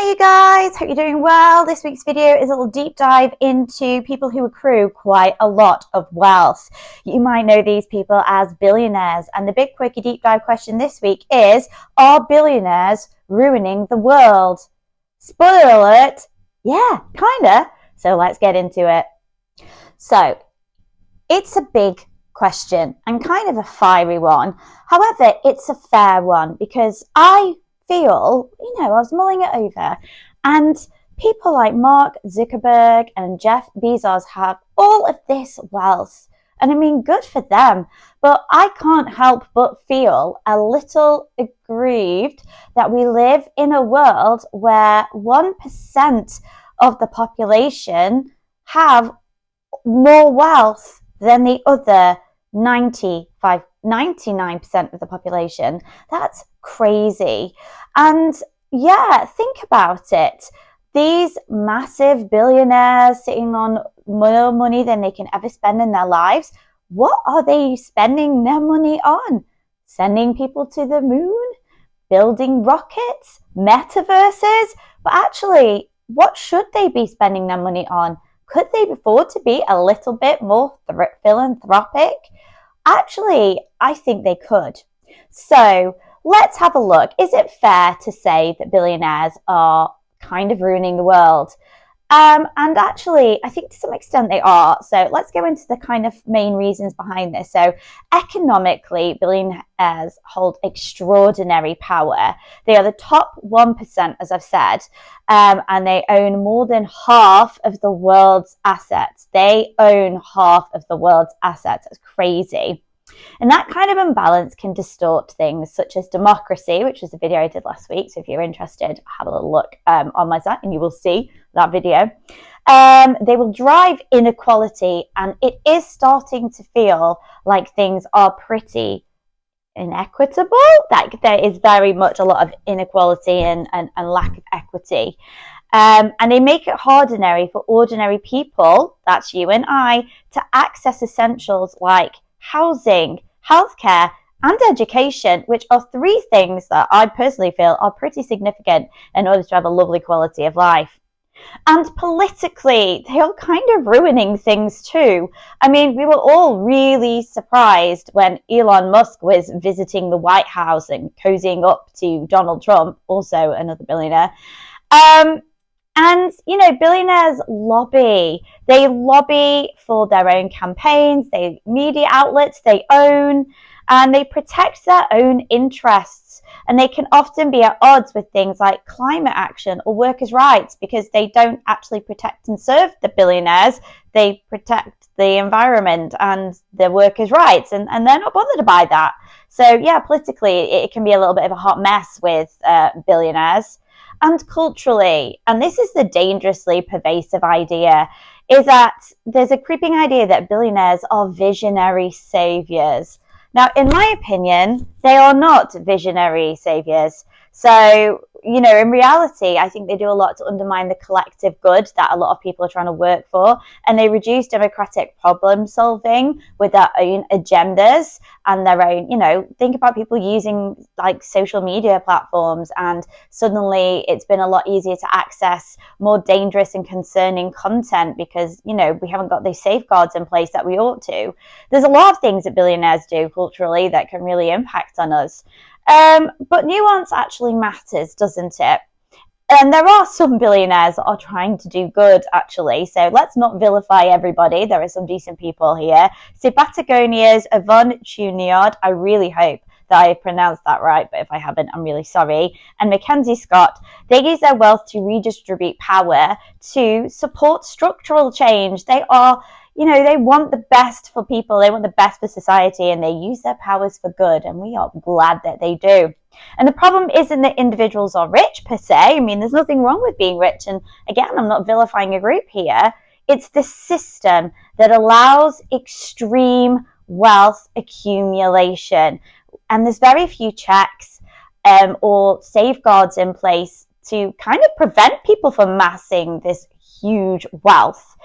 you guys, hope you're doing well. This week's video is a little deep dive into people who accrue quite a lot of wealth. You might know these people as billionaires, and the big quickie deep dive question this week is, are billionaires ruining the world? Spoiler alert, yeah, kinda. So let's get into it. So it's a big question and kind of a fiery one. However, it's a fair one because I feel, I was mulling it over, and people like Mark Zuckerberg and Jeff Bezos have all of this wealth. And I mean, good for them. But I can't help but feel a little aggrieved that we live in a world where 1% of the population have more wealth than the other 99% of the population. That's crazy. And yeah, think about it. These massive billionaires sitting on more money than they can ever spend in their lives, what are they spending their money on? Sending people to the moon? Building rockets? Metaverses? But actually, what should they be spending their money on? Could they afford to be a little bit more philanthropic? Actually, I think they could. So let's have a look. Is it fair to say that billionaires are kind of ruining the world? And actually, I think to some extent they are. So let's go into the kind of main reasons behind this. So economically, billionaires hold extraordinary power. They are the top 1%, as I've said, and they own more than half of the world's assets. They own half of the world's assets. That's crazy. And that kind of imbalance can distort things such as democracy, which was a video I did last week. So if you're interested, have a little look on my site and you will see that video. They will drive inequality, and it is starting to feel like things are pretty inequitable. Like there is very much a lot of inequality and lack of equity. And they make it for ordinary people, that's you and I, to access essentials like housing, healthcare, and education, which are three things that I personally feel are pretty significant in order to have a lovely quality of life. And politically, they are kind of ruining things too. I mean, we were all really surprised when Elon Musk was visiting the White House and cozying up to Donald Trump, also another billionaire. And, billionaires lobby. They lobby for their own campaigns, media outlets they own, and they protect their own interests. And they can often be at odds with things like climate action or workers' rights because they don't actually protect and serve the billionaires. They protect the environment and the workers' rights, and they're not bothered by that. So, yeah, politically, it can be a little bit of a hot mess with billionaires. And culturally, and this is the dangerously pervasive idea, is that there's a creeping idea that billionaires are visionary saviors. Now, in my opinion, they are not visionary saviors. So, in reality, I think they do a lot to undermine the collective good that a lot of people are trying to work for. And they reduce democratic problem solving with their own agendas and their own, think about people using like social media platforms, and suddenly it's been a lot easier to access more dangerous and concerning content because, we haven't got these safeguards in place that we ought to. There's a lot of things that billionaires do culturally that can really impact on us. But nuance actually matters, doesn't it? And there are some billionaires that are trying to do good, actually. So let's not vilify everybody. There are some decent people here. So Patagonia's Yvonne Chouinard, I really hope that I pronounced that right, but if I haven't, I'm really sorry. And Mackenzie Scott, they use their wealth to redistribute power to support structural change. They are, they want the best for people. They want the best for society, and they use their powers for good. And we are glad that they do. And the problem isn't that individuals are rich per se. I mean, there's nothing wrong with being rich. And again, I'm not vilifying a group here. It's the system that allows extreme wealth accumulation. And there's very few checks or safeguards in place to kind of prevent people from amassing this huge wealth.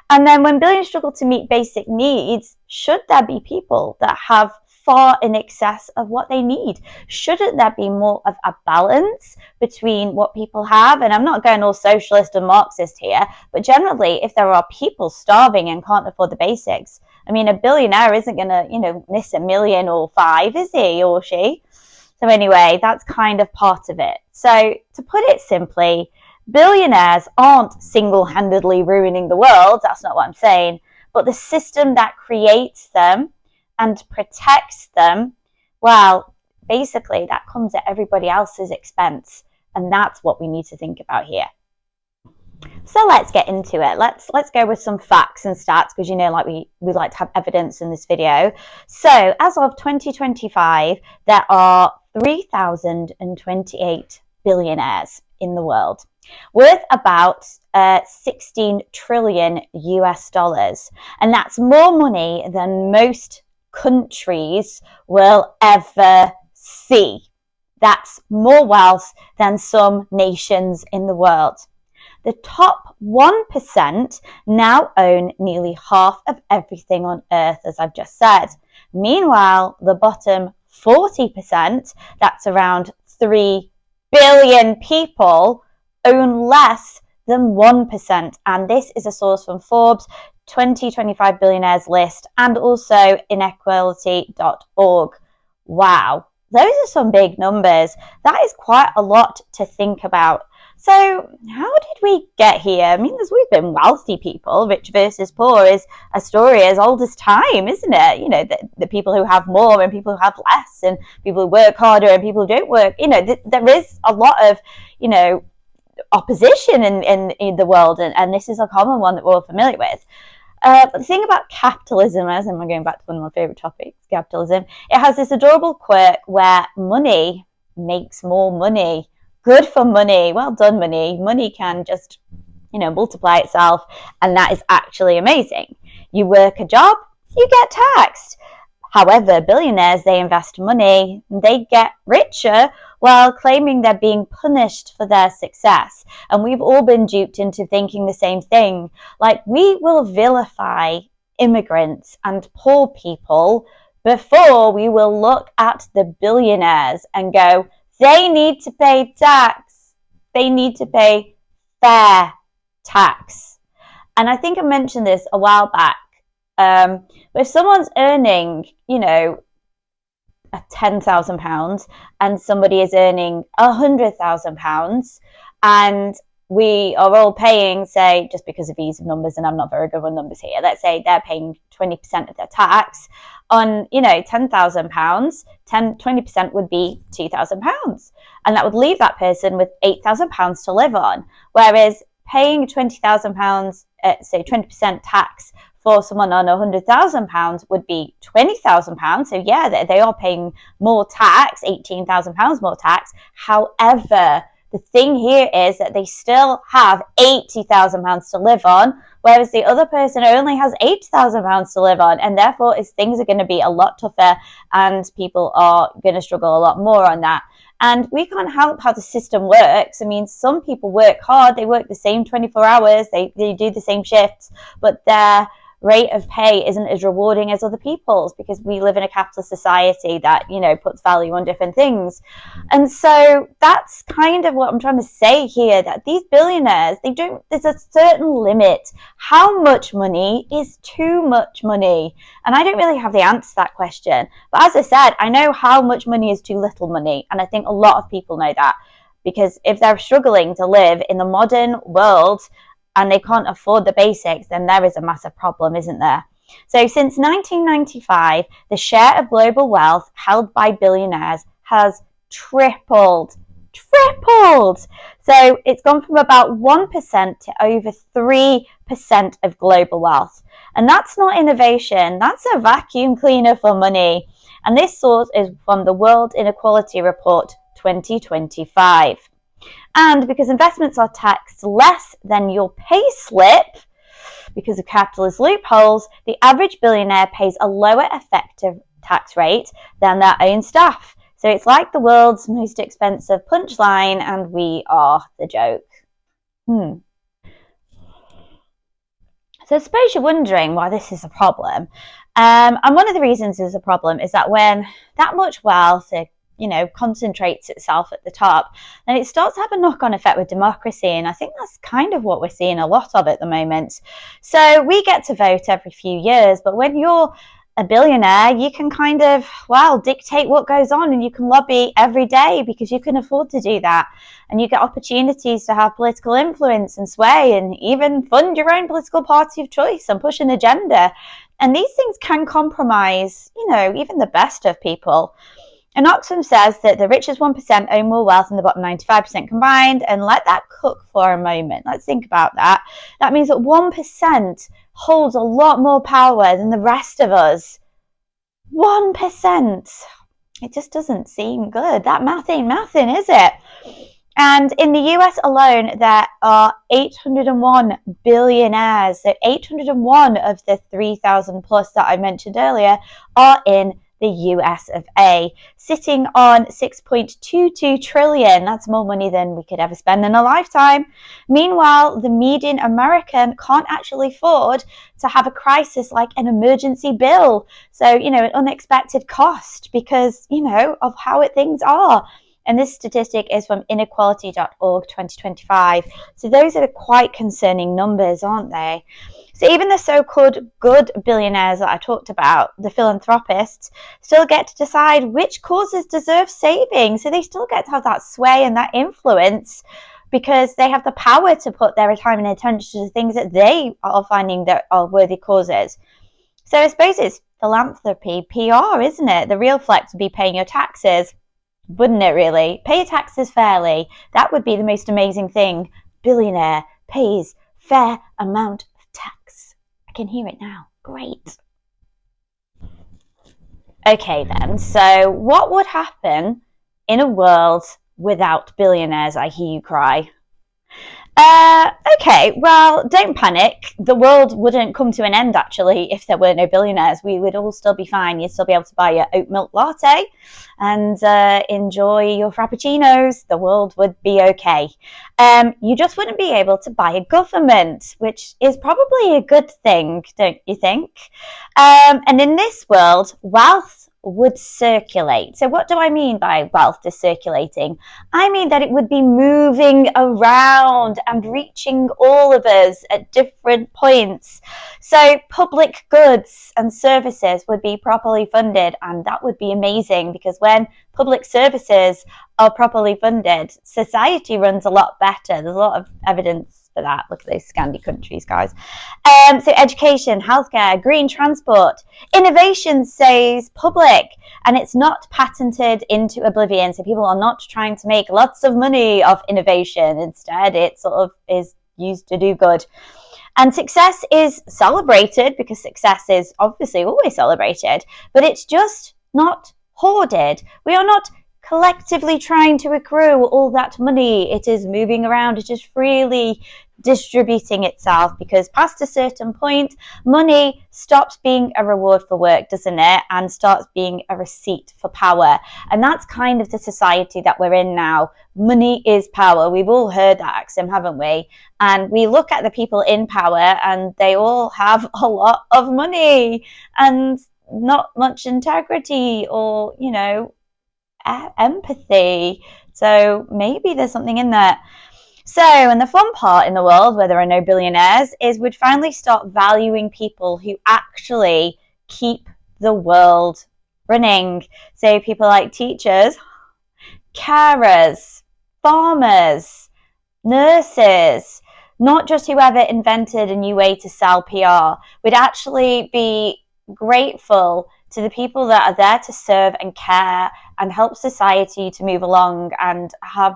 And then when billionaires struggle to meet basic needs, should there be people that have far in excess of what they need. Shouldn't there be more of a balance between what people have? And I'm not going all socialist and Marxist here, but generally, if there are people starving and can't afford the basics, I mean, a billionaire isn't going to, miss $1 million or 5, is he or she? So anyway, that's kind of part of it. So to put it simply, billionaires aren't single-handedly ruining the world. That's not what I'm saying. But the system that creates them and protects them, well, basically that comes at everybody else's expense. And that's what we need to think about here. So let's get into it. Let's go with some facts and stats, because like we like to have evidence in this video. So as of 2025, there are 3,028 billionaires in the world, worth about 16 trillion US dollars. And that's more money than most countries will ever see. That's more wealth than some nations in the world. The top 1% now own nearly half of everything on Earth, as I've just said. Meanwhile, the bottom 40%, that's around 3 billion people, own less than 1%. And this is a source from Forbes 2025 billionaires list and also inequality.org. Wow, those are some big numbers. That is quite a lot to think about. So how did we get here? I mean, we've been wealthy people. Rich versus poor is a story as old as time, isn't it? The people who have more and people who have less, and people who work harder and people who don't work. There is a lot of, opposition in the world, and this is a common one that we're all familiar with. But the thing about capitalism, as I'm going back to one of my favorite topics, capitalism, it has this adorable quirk where money makes more money. Good for money. Well done, money. Money can just, multiply itself, and that is actually amazing. You work a job, you get taxed. However, billionaires, they invest money, they get richer while claiming they're being punished for their success. And we've all been duped into thinking the same thing. Like, we will vilify immigrants and poor people before we will look at the billionaires and go, they need to pay tax. They need to pay fair tax. And I think I mentioned this a while back. But if someone's earning, £10,000 and somebody is earning £100,000, and we are all paying, say, just because of ease of numbers, and I'm not very good with numbers here, let's say they're paying 20% of their tax on, £10,000, 20% would be £2,000. And that would leave that person with £8,000 to live on. Whereas paying £20,000, say 20% tax for someone on £100,000 would be £20,000. So yeah, they are paying more tax, £18,000 more tax. However, the thing here is that they still have £80,000 to live on, whereas the other person only has £8,000 to live on, and therefore things are going to be a lot tougher, and people are going to struggle a lot more on that. And we can't help how the system works. I mean, some people work hard, they work the same 24 hours, they do the same shifts, but their rate of pay isn't as rewarding as other people's, because we live in a capitalist society that, puts value on different things. And so that's kind of what I'm trying to say here, that these billionaires, there's a certain limit. How much money is too much money? And I don't really have the answer to that question. But as I said, I know how much money is too little money. And I think a lot of people know that, because if they're struggling to live in the modern world, and they can't afford the basics, then there is a massive problem, isn't there? So since 1995, the share of global wealth held by billionaires has tripled. So it's gone from about 1% to over 3% of global wealth. And that's not innovation, that's a vacuum cleaner for money. And this source is from the World Inequality Report 2025. And because investments are taxed less than your pay slip, because of capitalist loopholes, the average billionaire pays a lower effective tax rate than their own staff. So it's like the world's most expensive punchline, and we are the joke. So I suppose you're wondering why this is a problem. And one of the reasons is a problem is that when that much wealth, concentrates itself at the top, and it starts to have a knock-on effect with democracy. And I think that's kind of what we're seeing a lot of at the moment. So we get to vote every few years, but when you're a billionaire, you can kind of, dictate what goes on, and you can lobby every day because you can afford to do that. And you get opportunities to have political influence and sway, and even fund your own political party of choice and push an agenda. And these things can compromise, even the best of people. And Oxfam says that the richest 1% own more wealth than the bottom 95% combined. And let that cook for a moment. Let's think about that. That means that 1% holds a lot more power than the rest of us. 1%. It just doesn't seem good. That math ain't mathing, is it? And in the US alone, there are 801 billionaires. So 801 of the 3,000 plus that I mentioned earlier are in the US of A, sitting on 6.22 trillion. That's more money than we could ever spend in a lifetime. Meanwhile, the median American can't actually afford to have a crisis like an emergency bill. So, an unexpected cost because, of how things are. And this statistic is from inequality.org 2025. So those are quite concerning numbers, aren't they? So even the so-called good billionaires that I talked about, the philanthropists, still get to decide which causes deserve saving. So they still get to have that sway and that influence because they have the power to put their retirement attention to things that they are finding that are worthy causes. So I suppose it's philanthropy, PR, isn't it? The real flex would be paying your taxes, wouldn't it really? Pay your taxes fairly. That would be the most amazing thing. Billionaire pays fair amount of tax. I can hear it now. Great. Okay then, so what would happen in a world without billionaires, I hear you cry? Okay, well, don't panic. The world wouldn't come to an end, actually, if there were no billionaires. We would all still be fine. You'd still be able to buy your oat milk latte and enjoy your frappuccinos. The world would be okay. You just wouldn't be able to buy a government, which is probably a good thing, don't you think? And in this world, wealth would circulate. So what do I mean by wealth is circulating? I mean that it would be moving around and reaching all of us at different points. So public goods and services would be properly funded, and that would be amazing because when public services are properly funded, society runs a lot better. There's a lot of evidence for that. Look at those Scandi countries, guys. So education, healthcare, green transport, innovation stays public and it's not patented into oblivion. So people are not trying to make lots of money off innovation. Instead, it sort of is used to do good. And success is celebrated because success is obviously always celebrated, but it's just not hoarded. We are not collectively trying to accrue all that money. It is moving around. It is freely distributing itself because past a certain point, money stops being a reward for work, doesn't it? And starts being a receipt for power. And that's kind of the society that we're in now. Money is power. We've all heard that axiom, haven't we? And we look at the people in power and they all have a lot of money and not much integrity or, empathy. So maybe there's something in that. So, and the fun part in the world where there are no billionaires is we'd finally start valuing people who actually keep the world running. So people like teachers, carers, farmers, nurses, not just whoever invented a new way to sell PR. We'd actually be grateful to the people that are there to serve and care and help society to move along and have,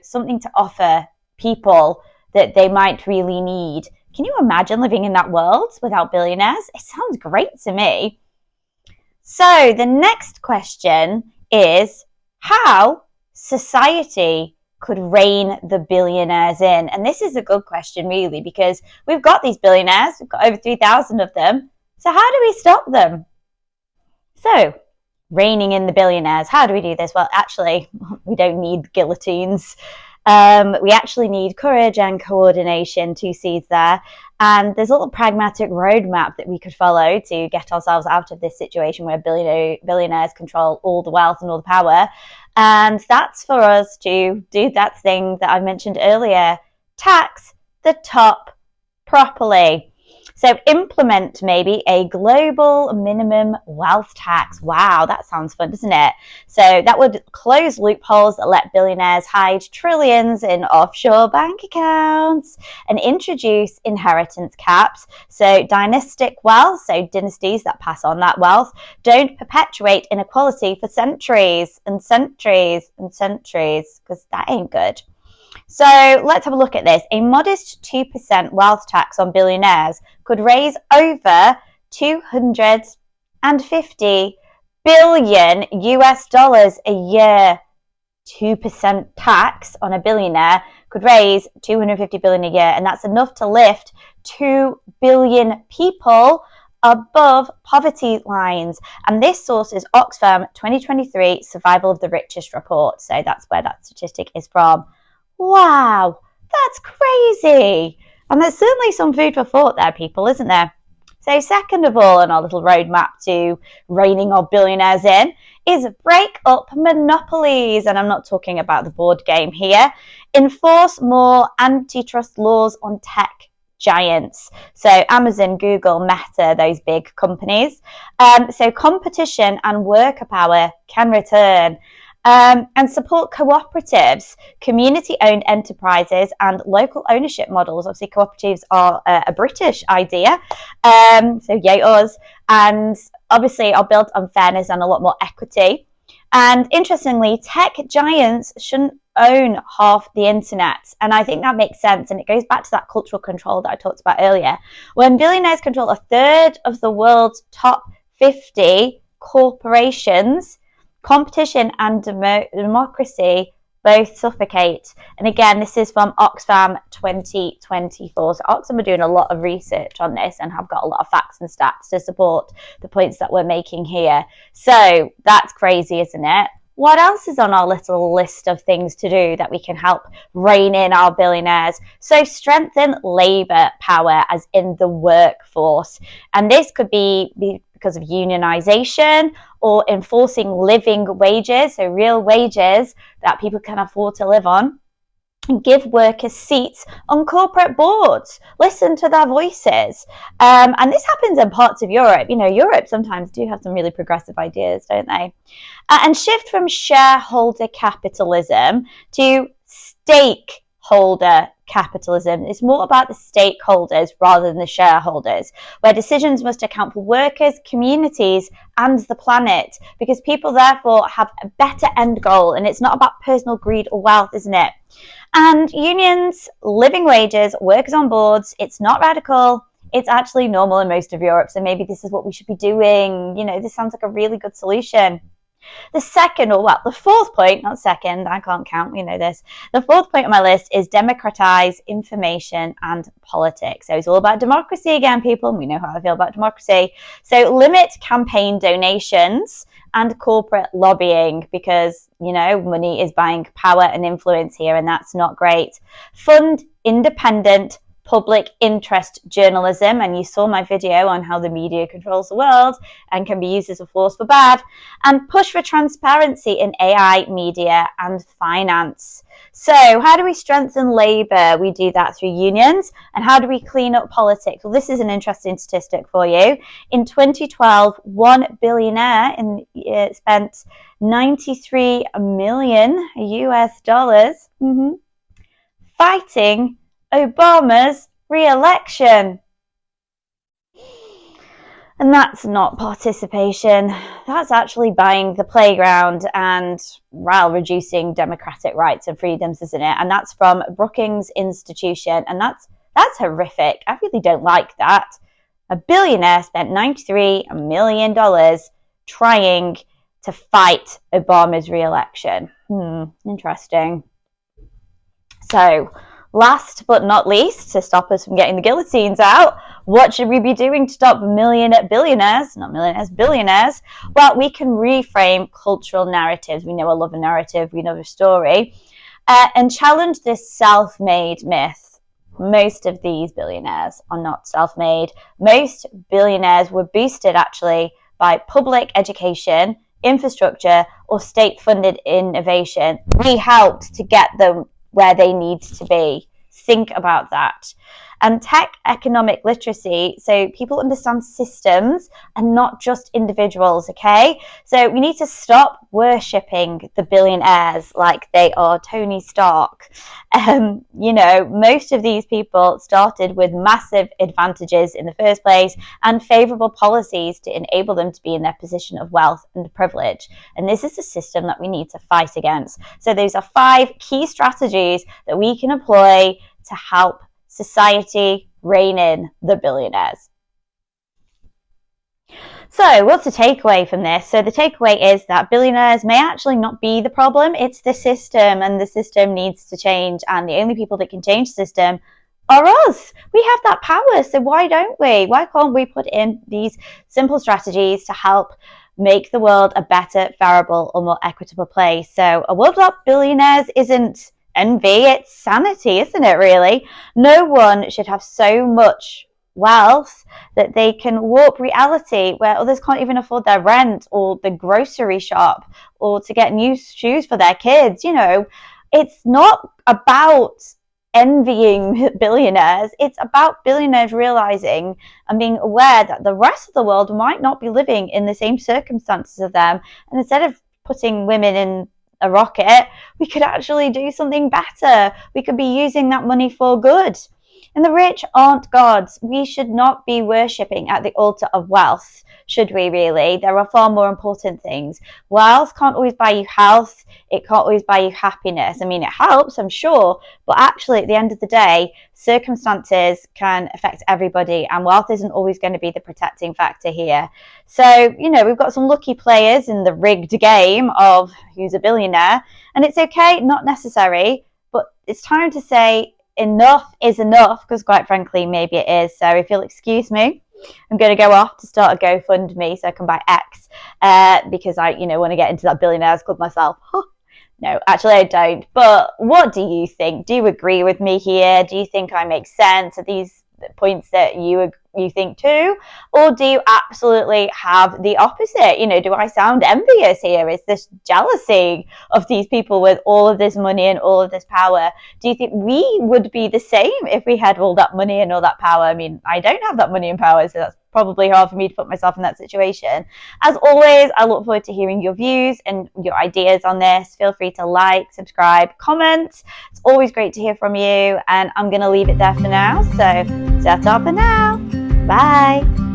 something to offer people that they might really need. Can you imagine living in that world without billionaires? It sounds great to me. So the next question is how society could rein the billionaires in. And this is a good question, really, because we've got these billionaires. We've got over 3,000 of them. So how do we stop them? So, reining in the billionaires. How do we do this? Well, actually, we don't need guillotines. We actually need courage and coordination, two C's there. And there's a little pragmatic roadmap that we could follow to get ourselves out of this situation where billionaires control all the wealth and all the power. And that's for us to do that thing that I mentioned earlier, tax the top properly. So implement maybe a global minimum wealth tax. Wow, that sounds fun, doesn't it? So that would close loopholes that let billionaires hide trillions in offshore bank accounts and introduce inheritance caps. So dynastic wealth, so dynasties that pass on that wealth, don't perpetuate inequality for centuries and centuries and centuries, because that ain't good. So let's have a look at this. A modest 2% wealth tax on billionaires could raise over 250 billion US dollars a year. 2% tax on a billionaire could raise 250 billion a year, and that's enough to lift 2 billion people above poverty lines. And this source is Oxfam 2023 Survival of the Richest report. So that's where that statistic is from. Wow, that's crazy. And there's certainly some food for thought there, people, isn't there? So second of all, on our little roadmap to reining our billionaires in, is break up monopolies. And I'm not talking about the board game here. Enforce more antitrust laws on tech giants. So Amazon, Google, Meta, those big companies. So competition and worker power can return. And support cooperatives, community-owned enterprises, and local ownership models. Obviously, cooperatives are a British idea, so yay us, and obviously are built on fairness and a lot more equity. And interestingly, tech giants shouldn't own half the internet, and I think that makes sense, and it goes back to that cultural control that I talked about earlier. When billionaires control a third of the world's top 50 corporations, competition and democracy both suffocate. And again, this is from Oxfam 2024. So Oxfam are doing a lot of research on this and have got a lot of facts and stats to support the points that we're making here. So that's crazy, isn't it? What else is on our little list of things to do that we can help rein in our billionaires? So strengthen labour power, as in the workforce. And this could be because of unionisation or enforcing living wages, so real wages that people can afford to live on. And give workers seats on corporate boards. Listen to their voices. And this happens in parts of Europe. You know, Europe sometimes do have some really progressive ideas, don't they? And shift from shareholder capitalism to stakeholder capitalism. It's more about the stakeholders rather than the shareholders, where decisions must account for workers, communities, and the planet, because people therefore have a better end goal, and it's not about personal greed or wealth, isn't it? And unions, living wages, workers on boards, it's not radical. It's actually normal in most of Europe, so maybe this is what we should be doing. You know, this sounds like a really good solution. The second, or well, the fourth point, not second, I can't count, you know this. The fourth point on my list is democratize information and politics. So it's all about democracy again, people. We know how I feel about democracy. So limit campaign donations and corporate lobbying, because, you know, money is buying power and influence here, and that's not great. Fund independent public interest journalism, and you saw my video on how the media controls the world and can be used as a force for bad, and push for transparency in AI, media, and finance. So how do we strengthen labour? We do that through unions. And how do we clean up politics? Well, this is an interesting statistic for you. In 2012, one billionaire spent 93 million US dollars fighting Obama's re-election. And that's not participation. That's actually buying the playground and, well, reducing democratic rights and freedoms, isn't it? And that's from Brookings Institution. And that's horrific. I really don't like that. A billionaire spent $93 million trying to fight Obama's re-election. Interesting. So, last but not least, to stop us from getting the guillotines out, what should we be doing to stop billionaires? Well, we can reframe cultural narratives. We know I love a narrative, we know a story. and challenge this self-made myth. Most of these billionaires are not self-made. Most billionaires were boosted actually by public education, infrastructure, or state-funded innovation. We helped to get them where they need to be. Think about that. And tech economic literacy, so people understand systems and not just individuals, okay? So we need to stop worshipping the billionaires like they are Tony Stark. You know, most of these people started with massive advantages in the first place and favorable policies to enable them to be in their position of wealth and privilege. And this is a system that we need to fight against. So those are 5 key strategies that we can employ to help society rein in the billionaires. So what's the takeaway from this? So the takeaway is that billionaires may actually not be the problem. It's the system, and the system needs to change. And the only people that can change the system are us. We have that power. So why don't we? Why can't we put in these simple strategies to help make the world a better, fairer, or more equitable place? So a world without billionaires isn't envy, it's sanity, isn't it, really? No one should have so much wealth that they can warp reality where others can't even afford their rent or the grocery shop or to get new shoes for their kids. You know, it's not about envying billionaires. It's about billionaires realizing and being aware that the rest of the world might not be living in the same circumstances of them. And instead of putting women in a rocket, we could actually do something better. We could be using that money for good. And the rich aren't gods. We should not be worshipping at the altar of wealth, should we really? There are far more important things. Wealth can't always buy you health. It can't always buy you happiness. I mean, it helps, I'm sure, but actually at the end of the day, circumstances can affect everybody, and wealth isn't always going to be the protecting factor here. So, you know, we've got some lucky players in the rigged game of who's a billionaire, and it's okay, not necessary, but it's time to say enough is enough, because quite frankly, maybe it is. So if you'll excuse me, I'm going to go off to start a GoFundMe so I can buy X, because I, want to get into that billionaires club myself. No, actually I don't. But what do you think? Do you agree with me here? Do you think I make sense? Are these points that you think too? Or do you absolutely have the opposite? Do I sound envious here? Is this jealousy of these people with all of this money and all of this power? Do you think we would be the same if we had all that money and all that power? I mean, I don't have that money and power, so that's probably hard for me to put myself in that situation. As always, I look forward to hearing your views and your ideas on this. Feel free to like, subscribe, comment. It's always great to hear from you, and I'm going to leave it there for now. So, ta-ta for now. Bye.